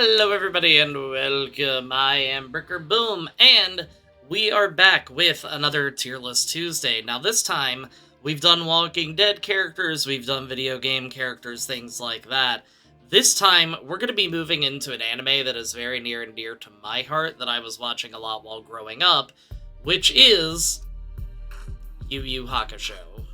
Hello, everybody, and welcome. I am Bricker Boom, and we are back with another Tier List Tuesday. Now, this time, we've done Walking Dead characters, we've done video game characters, things like that. This time, we're going to be moving into an anime that is very near and dear to my heart, that I was watching a lot while growing up, which is Yu Hakusho.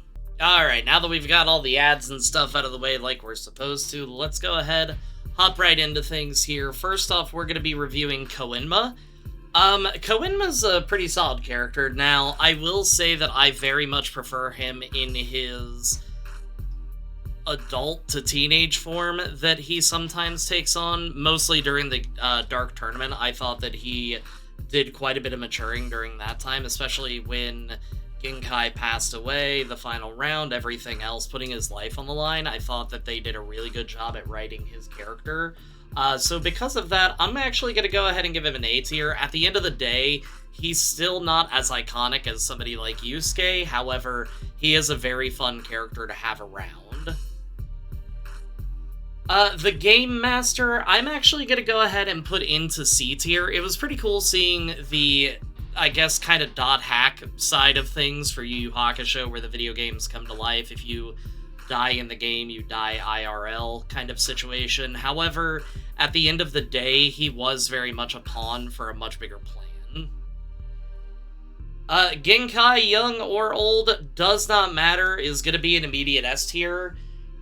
Alright, now that we've got all the ads and stuff out of the way like we're supposed to, let's go ahead, hop right into things here. First off, we're going to be reviewing Koenma. Koenma's a pretty solid character. Now, I will say that I very much prefer him in his adult to teenage form that he sometimes takes on, mostly during the Dark Tournament. I thought that he did quite a bit of maturing during that time, especially when Genkai passed away, the final round, everything else, putting his life on the line. I thought that they did a really good job at writing his character. So because of that, I'm actually going to go ahead and give him an A tier. At the end of the day, he's still not as iconic as somebody like Yusuke. However, he is a very fun character to have around. The Game Master, I'm actually going to go ahead and put into C tier. It was pretty cool seeing the, I guess, kind of dot hack side of things for Yu Hakusho, where the video games come to life. If you die in the game, you die IRL kind of situation. However, at the end of the day, he was very much a pawn for a much bigger plan. Genkai, young or old, does not matter, is going to be an immediate S tier.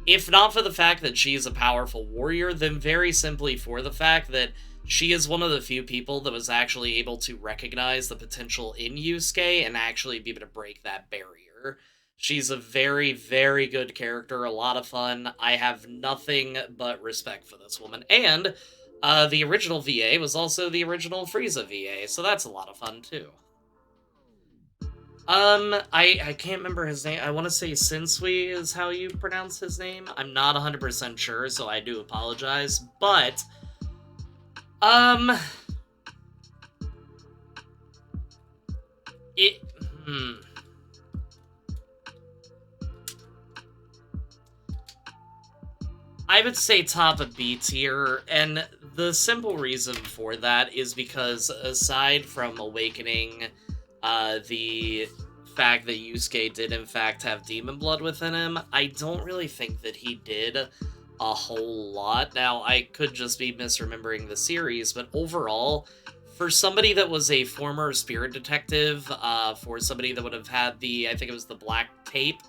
If not for the fact that she's a powerful warrior, then very simply for the fact that she is one of the few people that was actually able to recognize the potential in Yusuke and actually be able to break that barrier. She's a very, very good character, a lot of fun. I have nothing but respect for this woman. And the original VA was also the original Frieza VA, so that's a lot of fun too. I can't remember his name. I want to say Sensui is how you pronounce his name. I'm not 100% sure, so I do apologize, but I would say top of B tier, and the simple reason for that is because aside from Awakening, the fact that Yusuke did in fact have demon blood within him, I don't really think that he did a whole lot. Now, I could just be misremembering the series, but overall, for somebody that was a former spirit detective, for somebody that would have had the, I think it was the black tape,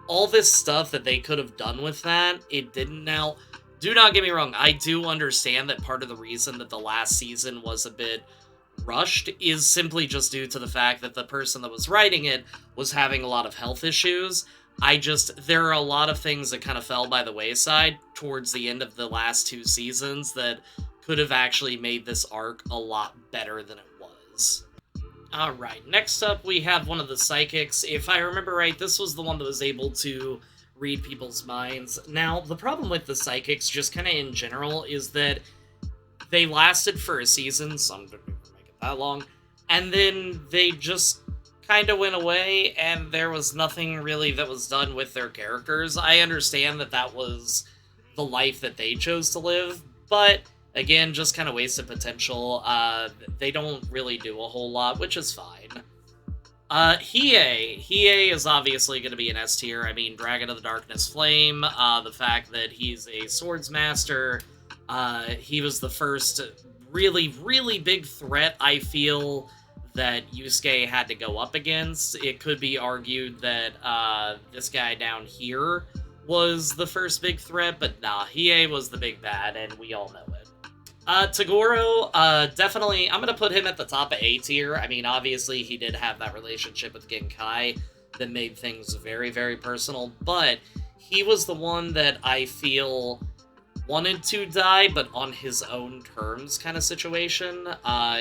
all this stuff that they could have done with that, it didn't. Now, do not get me wrong, I do understand that part of the reason that the last season was a bit rushed is simply just due to the fact that the person that was writing it was having a lot of health issues. There are a lot of things that kind of fell by the wayside towards the end of the last two seasons that could have actually made this arc a lot better than it was. Alright, next up we have one of the psychics. If I remember right, this was the one that was able to read people's minds. Now, the problem with the psychics, just kind of in general, is that they lasted for a season, some didn't even make it that long, and then they just kind of went away, and there was nothing really that was done with their characters. I understand that that was the life that they chose to live, but again, just kind of wasted potential. They don't really do a whole lot, which is fine. Hiei is obviously going to be an S tier. I mean, Dragon of the Darkness Flame, the fact that he's a swords master, he was the first really, really big threat, I feel, that Yusuke had to go up against. It could be argued that this guy down here was the first big threat, but nah, Hiei was the big bad, and we all know it. Toguro, definitely, I'm going to put him at the top of A tier. I mean, obviously, he did have that relationship with Genkai that made things very, very personal, but he was the one that I feel wanted to die, but on his own terms kind of situation.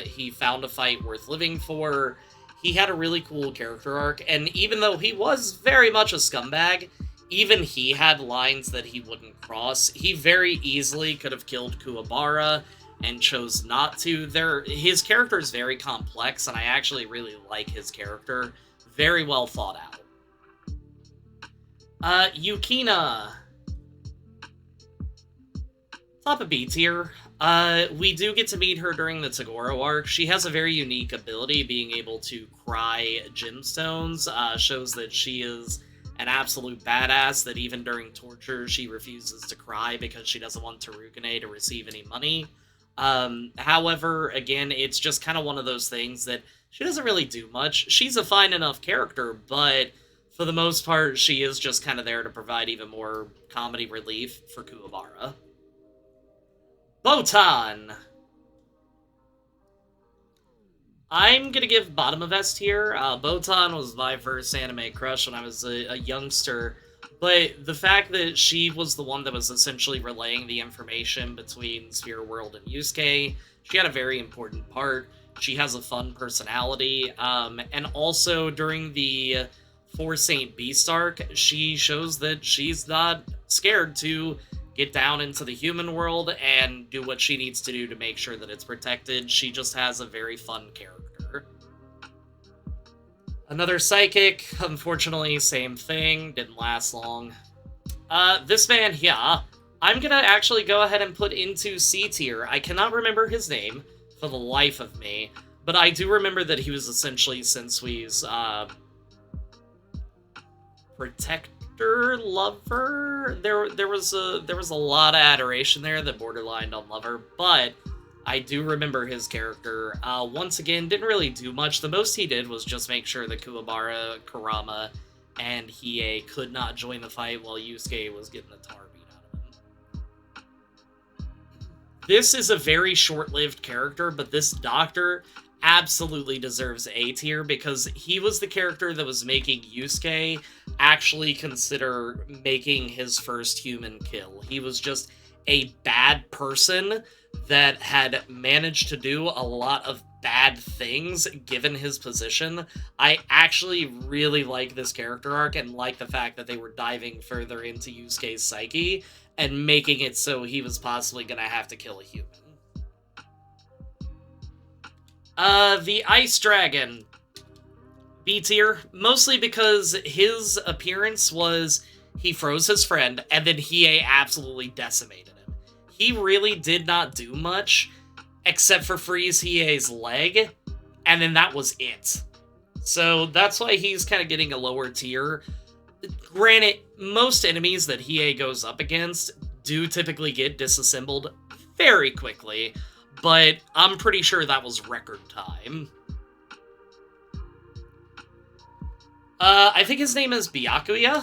He found a fight worth living for. He had a really cool character arc, and even though he was very much a scumbag, even he had lines that he wouldn't cross. He very easily could have killed Kuwabara and chose not to. His character is very complex, and I actually really like his character. Very well thought out. Yukina. Top of B tier. We do get to meet her during the Tagoro arc. She has a very unique ability, being able to cry gemstones. Shows that she is an absolute badass, that even during torture, she refuses to cry because she doesn't want Tarukane to receive any money. However, again, it's just kind of one of those things that she doesn't really do much. She's a fine enough character, but for the most part, she is just kind of there to provide even more comedy relief for Kuwabara. Botan! I'm gonna give bottom of S tier. Botan was my first anime crush when I was a youngster, but the fact that she was the one that was essentially relaying the information between Spirit World and Yusuke, she had a very important part. She has a fun personality, and also during the For Saint Beast arc, she shows that she's not scared to get down into the human world and do what she needs to do to make sure that it's protected. She just has a very fun character. Another psychic, unfortunately, same thing, didn't last long. This man here, I'm gonna actually go ahead and put into C tier. I cannot remember his name for the life of me, but I do remember that he was essentially Sensui's, protector, lover. There was a lot of adoration there that borderlined on lover, but I do remember his character. Once again, didn't really do much. The most he did was just make sure that Kuwabara, Kurama, and Hiei could not join the fight while Yusuke was getting the tar beat out of him. This is a very short-lived character, but this doctor absolutely deserves A tier because he was the character that was making Yusuke actually consider making his first human kill. He was just a bad person that had managed to do a lot of bad things given his position. I actually really like this character arc and like the fact that they were diving further into Yusuke's psyche and making it so he was possibly gonna have to kill a human. The Ice Dragon. B tier, mostly because his appearance was he froze his friend, and then Hiei absolutely decimated him. He really did not do much, except for freeze Hiei's leg, and then that was it. So that's why he's kind of getting a lower tier. Granted, most enemies that Hiei goes up against do typically get disassembled very quickly, but I'm pretty sure that was record time. I think his name is Byakuya.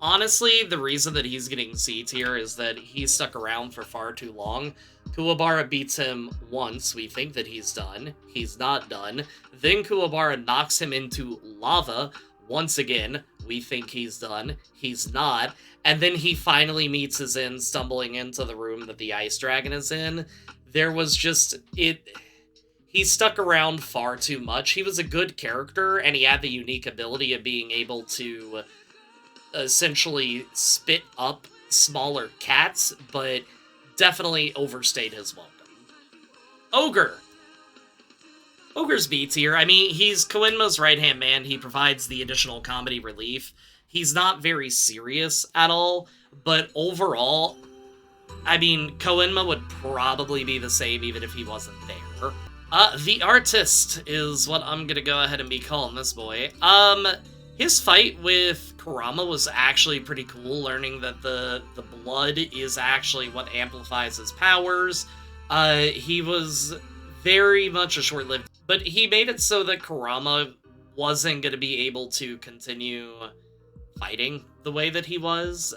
Honestly, the reason that he's getting C tier is that he stuck around for far too long. Kuwabara beats him once, we think that he's done. He's not done. Then Kuwabara knocks him into lava. Once again, we think he's done. He's not. And then he finally meets his end, stumbling into the room that the Ice Dragon is in. There was just... He stuck around far too much. He was a good character, and he had the unique ability of being able to essentially spit up smaller cats, but definitely overstayed his welcome. Ogre! Ogre's B tier. I mean, he's Koenma's right-hand man. He provides the additional comedy relief. He's not very serious at all, but overall, I mean, Koenma would probably be the same even if he wasn't there. The Artist is what I'm gonna go ahead and be calling this boy. His fight with Kurama was actually pretty cool, learning that the blood is actually what amplifies his powers. He was very much a short-lived, but he made it so that Kurama wasn't gonna be able to continue fighting the way that he was.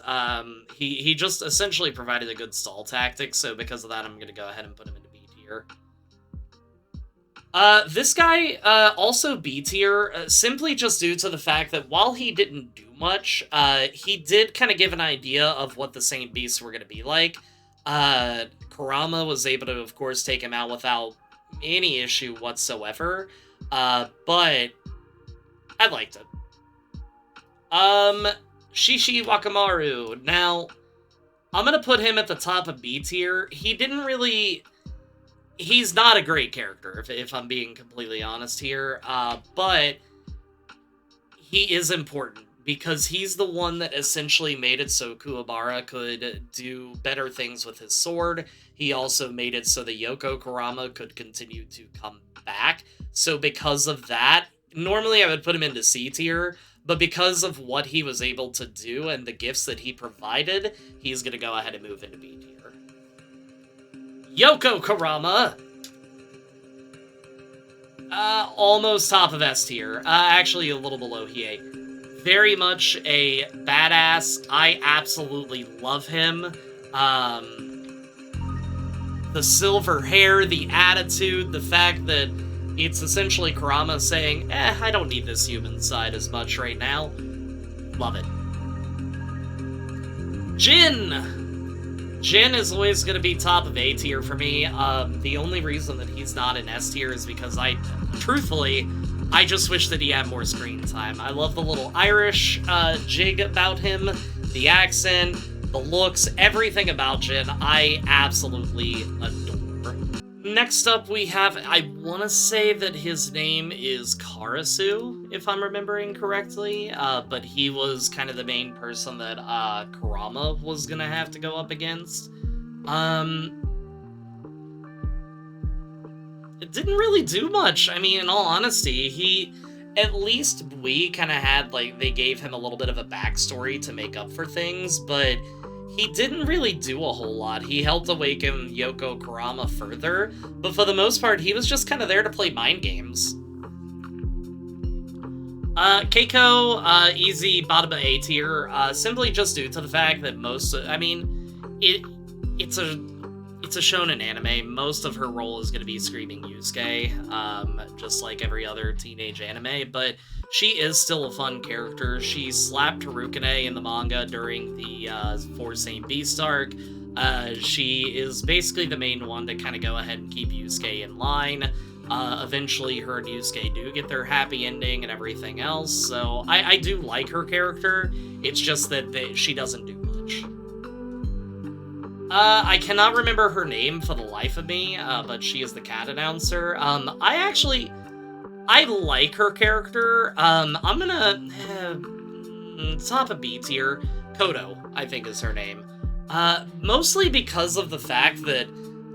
He just essentially provided a good stall tactic, so because of that, I'm gonna go ahead and put him into B tier. This guy, also B tier, simply just due to the fact that while he didn't do much, he did kind of give an idea of what the Saint Beasts were going to be like. Kurama was able to, of course, take him out without any issue whatsoever, but I liked it. Shishi Wakamaru. Now, I'm gonna put him at the top of B tier. He didn't really... He's not a great character, if I'm being completely honest here, but he is important because he's the one that essentially made it so Kuwabara could do better things with his sword. He also made it so that Yoko Kurama could continue to come back. So because of that, normally I would put him into C tier, but because of what he was able to do and the gifts that he provided, he's going to go ahead and move into B tier. Yoko Kurama! Almost top of S tier. Actually, a little below Hiei. Very much a badass. I absolutely love him. The silver hair, the attitude, the fact that it's essentially Kurama saying, I don't need this human side as much right now. Love it. Jin! Jin is always going to be top of A tier for me. The only reason that he's not in S tier is because truthfully, I just wish that he had more screen time. I love the little Irish jig about him, the accent, the looks, everything about Jin, I absolutely adore. Next up we have, I want to say that his name is Karasu, if I'm remembering correctly, but he was kind of the main person that Kurama was gonna have to go up against. It didn't really do much. I mean, in all honesty, at least Bui kind of had, like, they gave him a little bit of a backstory to make up for things, but he didn't really do a whole lot. He helped awaken Yoko Kurama further, but for the most part, he was just kind of there to play mind games. Keiko, easy bottom of A tier, simply just due to the fact that it's a shonen anime. Most of her role is going to be screaming Yusuke, just like every other teenage anime, but she is still a fun character. She slapped Harukane in the manga during the For Saint Beast arc. She is basically the main one to kind of go ahead and keep Yusuke in line. Eventually, her and Yusuke do get their happy ending and everything else, so I do like her character. It's just that she doesn't do much. I cannot remember her name for the life of me, but she is the cat announcer. I like her character. I'm gonna top of B tier. Kodo, I think is her name. Mostly because of the fact that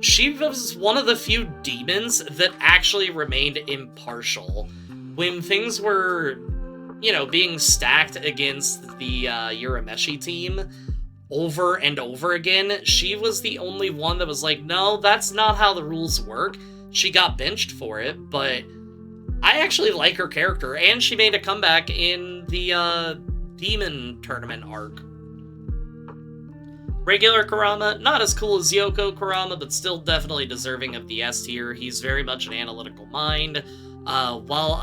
she was one of the few demons that actually remained impartial. When things were, being stacked against the Urameshi team over and over again, she was the only one that was like, no, that's not how the rules work. She got benched for it, but I actually like her character, and she made a comeback in the Demon Tournament arc. Regular Kurama, not as cool as Yoko Kurama, but still definitely deserving of the S tier. He's very much an analytical mind. While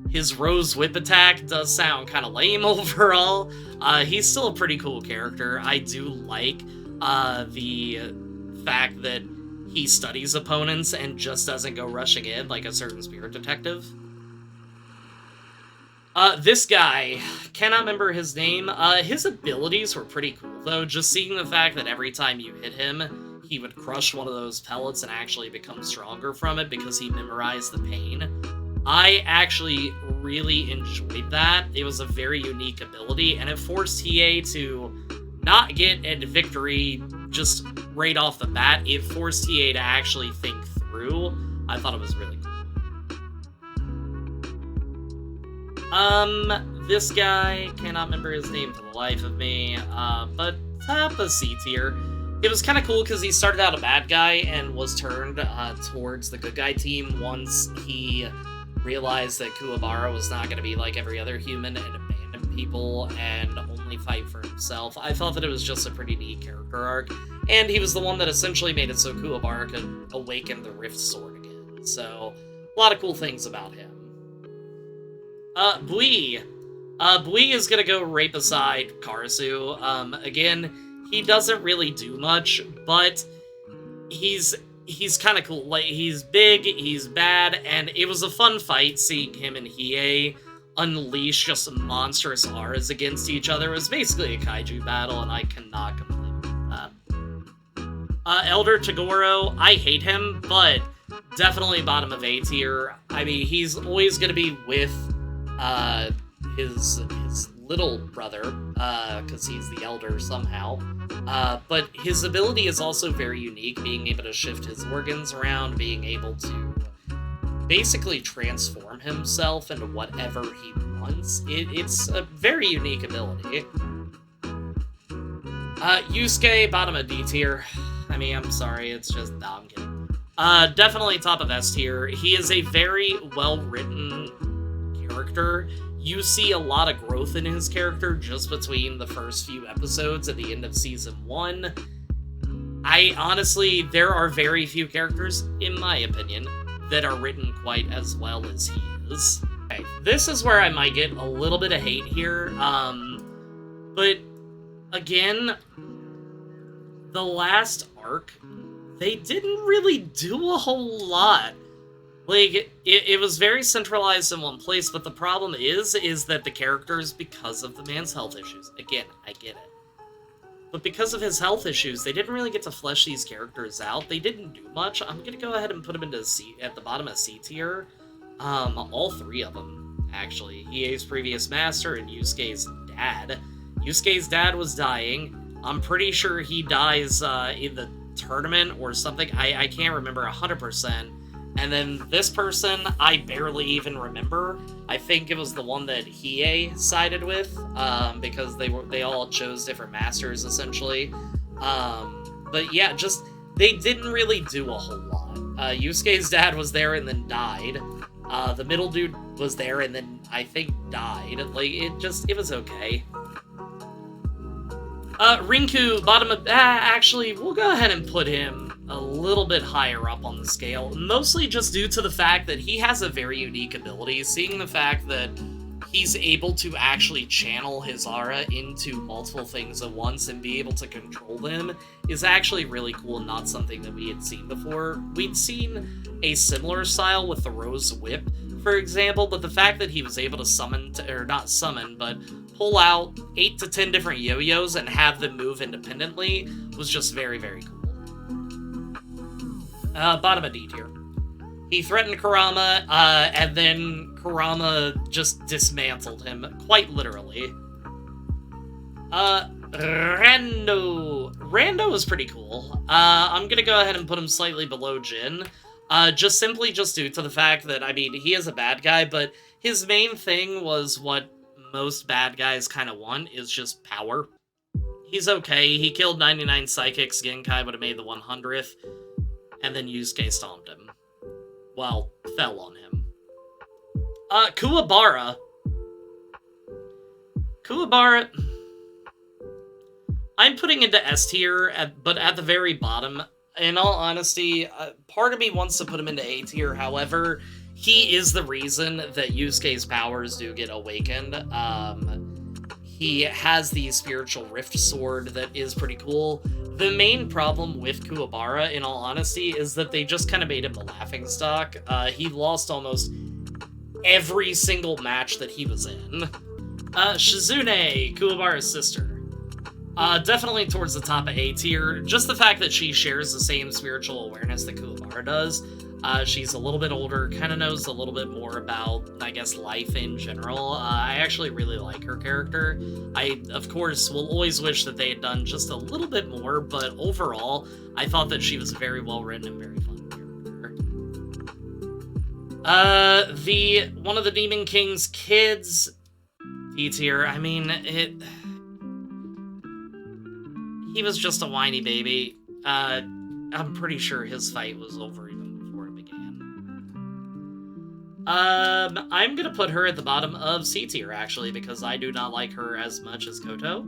his Rose Whip attack does sound kind of lame overall, he's still a pretty cool character. I do like the fact that he studies opponents and just doesn't go rushing in like a certain spirit detective. This guy, cannot remember his name. His abilities were pretty cool, though. Just seeing the fact that every time you hit him, he would crush one of those pellets and actually become stronger from it because he memorized the pain. I actually really enjoyed that. It was a very unique ability, and it forced Hiei to not get a victory just right off the bat. It forced Hiei to actually think through. I thought it was really cool. This guy, cannot remember his name for the life of me, but top of C tier. It was kind of cool because he started out a bad guy and was turned towards the good guy team once he realized that Kuwabara was not going to be like every other human and abandon people and only fight for himself. I thought that it was just a pretty neat character arc, and he was the one that essentially made it so Kuwabara could awaken the Rift Sword again. So, a lot of cool things about him. Bui. Bui is gonna go right beside Karasu. Again, he doesn't really do much, but he's kind of cool. Like, he's big, he's bad, and it was a fun fight seeing him and Hiei unleash just monstrous auras against each other. It was basically a kaiju battle, and I cannot complain about that. Elder Toguro, I hate him, but definitely bottom of A tier. I mean, he's always gonna be with his little brother, because he's the elder somehow. But his ability is also very unique, being able to shift his organs around, being able to basically transform himself into whatever he wants. It's a very unique ability. Yusuke, bottom of D tier. I mean, I'm sorry, it's just... No, I'm kidding. Definitely top of S tier. He is a very well-written character. You see a lot of growth in his character just between the first few episodes at the end of Season 1. There are very few characters, in my opinion, that are written quite as well as he is. Okay, this is where I might get a little bit of hate here, but again, the last arc, they didn't really do a whole lot. Like, it was very centralized in one place, but the problem is that the characters, because of the man's health issues, again, I get it, but because of his health issues, they didn't really get to flesh these characters out. They didn't do much. I'm gonna go ahead and put them into at the bottom of C tier. All three of them, actually. Hiei's previous master and Yusuke's dad. Yusuke's dad was dying. I'm pretty sure he dies in the tournament or something. I can't remember 100%. And then this person, I barely even remember. I think it was the one that Hiei sided with, because they all chose different masters, essentially. But yeah, just, they didn't really do a whole lot. Yusuke's dad was there and then died. The middle dude was there and then, I think, died. Like, it was okay. Rinku, bottom of... actually, we'll go ahead and put him a little bit higher up on the scale, mostly just due to the fact that he has a very unique ability. Seeing the fact that he's able to actually channel his aura into multiple things at once and be able to control them is actually really cool and not something that we had seen before. We'd seen a similar style with the Rose Whip, for example, but the fact that he was able to summon, or not summon, but pull out 8 to 10 different yo-yos and have them move independently was just very, very cool. Bottom of D tier. He threatened Kurama, and then Kurama just dismantled him, quite literally. Rando was pretty cool. I'm gonna go ahead and put him slightly below Jin, just due to the fact that, I mean, he is a bad guy, but his main thing was what most bad guys kind of want, is just power. He's okay. He killed 99 psychics. Genkai would have made the 100th. And then Yusuke stomped him. Well, fell on him. Kuwabara. I'm putting into S tier, but at the very bottom. In all honesty, part of me wants to put him into A tier. However, he is the reason that Yusuke's powers do get awakened. He has the spiritual rift sword that is pretty cool. The main problem with Kuwabara, in all honesty, is that they just kind of made him a laughingstock. He lost almost every single match that he was in. Shizune, Kuwabara's sister. Definitely towards the top of A tier. Just the fact that she shares the same spiritual awareness that Kuwabara does. She's a little bit older, kind of knows a little bit more about, I guess, life in general. I actually really like her character. I, of course, will always wish that they had done just a little bit more, but overall, I thought that she was a very well-written and very fun character. One of the Demon King's kids, D tier, I mean, he was just a whiny baby. I'm pretty sure his fight was over even before it began. I'm gonna put her at the bottom of C tier, actually, because I do not like her as much as Koto.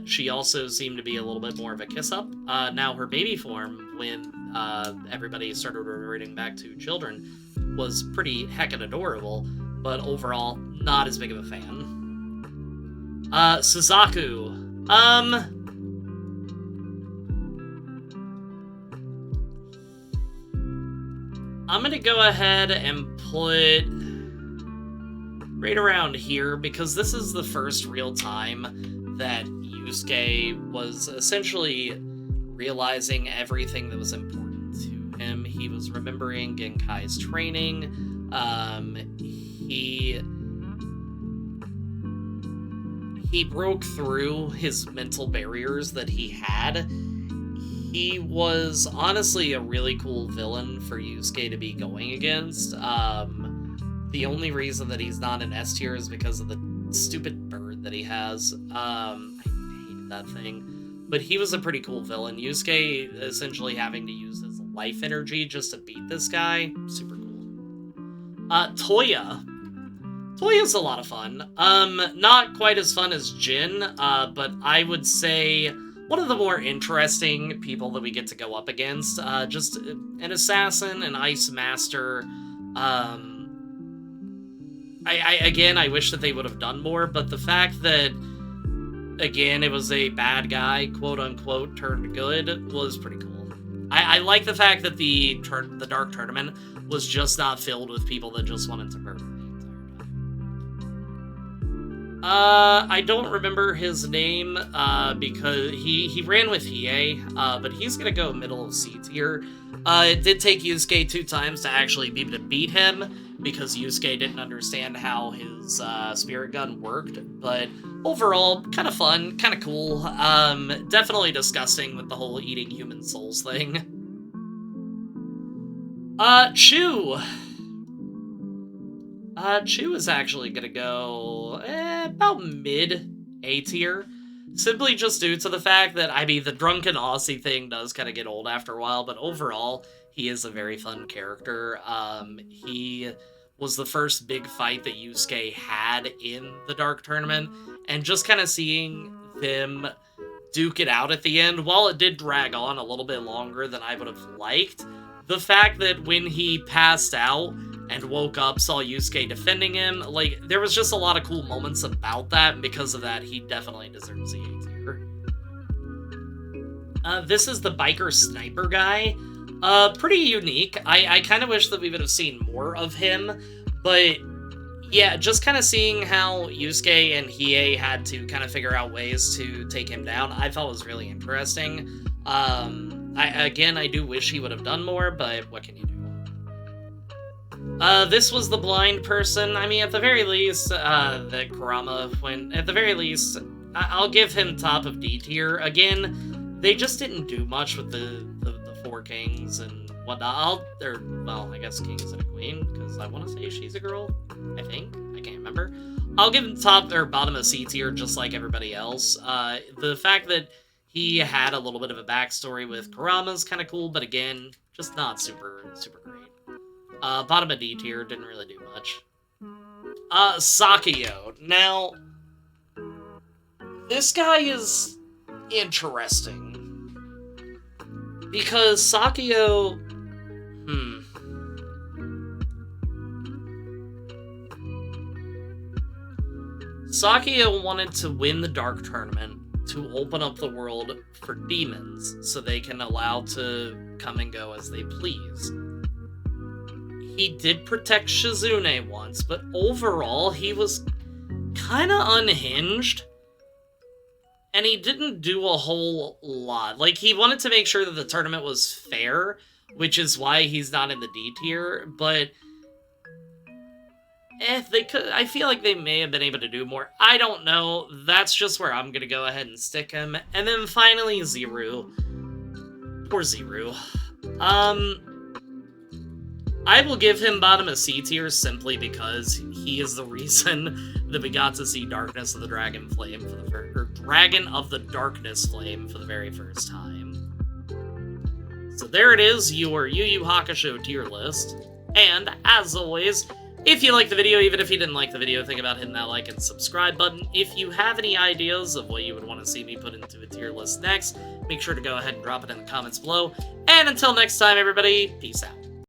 She also seemed to be a little bit more of a kiss-up. Now, her baby form, when everybody started reverting back to children, was pretty heckin' adorable, but overall, not as big of a fan. Suzaku. I'm gonna go ahead and put right around here, because this is the first real time that Yusuke was essentially realizing everything that was important to him. He was remembering Genkai's training. He he broke through his mental barriers that he had. He was honestly a really cool villain for Yusuke to be going against. The only reason that he's not in S tier is because of the stupid bird that he has. I hated that thing. But he was a pretty cool villain. Yusuke essentially having to use his life energy just to beat this guy. Super cool. Toya. Toya's a lot of fun. Not quite as fun as Jin, but I would say one of the more interesting people that we get to go up against. Just an assassin, an ice master. Again, I wish that they would have done more, but the fact that, again, it was a bad guy, quote-unquote, turned good, was pretty cool. I like the fact that the Dark Tournament was just not filled with people that just wanted to murder the entire time. I don't remember his name, because he ran with Hiei, but he's gonna go middle of C tier. It did take Yusuke 2 times to actually be able to beat him, because Yusuke didn't understand how his spirit gun worked, but overall, kind of fun, kind of cool. Definitely disgusting with the whole eating human souls thing. Chu! Chu is actually gonna go about mid A tier, simply just due to the fact that, I mean, the drunken Aussie thing does kind of get old after a while, but overall, he is a very fun character. He was the first big fight that Yusuke had in the Dark Tournament, and just kind of seeing them duke it out at the end, while it did drag on a little bit longer than I would have liked, the fact that when he passed out and woke up, saw Yusuke defending him, like, there was just a lot of cool moments about that, and because of that, he definitely deserves the A tier. This is the biker sniper guy. Pretty unique. I kind of wish that we would have seen more of him, but yeah, just kind of seeing how Yusuke and Hiei had to kind of figure out ways to take him down, I thought was really interesting. I do wish he would have done more, but what can you do? This was the blind person. I mean, at the very least, that Kurama, at the very least, I'll give him top of D tier. Again, they just didn't do much with the 4 kings and whatnot. I guess kings and a queen, because I want to say she's a girl, I think. I can't remember. I'll give him top or bottom of C tier, just like everybody else. The fact that he had a little bit of a backstory with Kurama's kind of cool, but again, just not super great. Bottom of D tier, didn't really do much. Sakio. Now, this guy is interesting, because Sakio... Sakio wanted to win the Dark Tournament to open up the world for demons, so they can allow to come and go as they please. He did protect Shizune once, but overall, he was kinda unhinged, and he didn't do a whole lot. Like, he wanted to make sure that the tournament was fair, which is why he's not in the D tier, but I feel like they may have been able to do more. I don't know. That's just where I'm gonna go ahead and stick him. And then finally, Zeru. Poor Zeru. I will give him bottom of C tier simply because he is the reason that we got to see Darkness of the Dragon Flame Dragon of the Darkness Flame for the very first time. So there it is, your Yu Hakusho tier list. And as always, if you liked the video, even if you didn't like the video, think about hitting that like and subscribe button. If you have any ideas of what you would want to see me put into a tier list next, make sure to go ahead and drop it in the comments below. And until next time, everybody, peace out.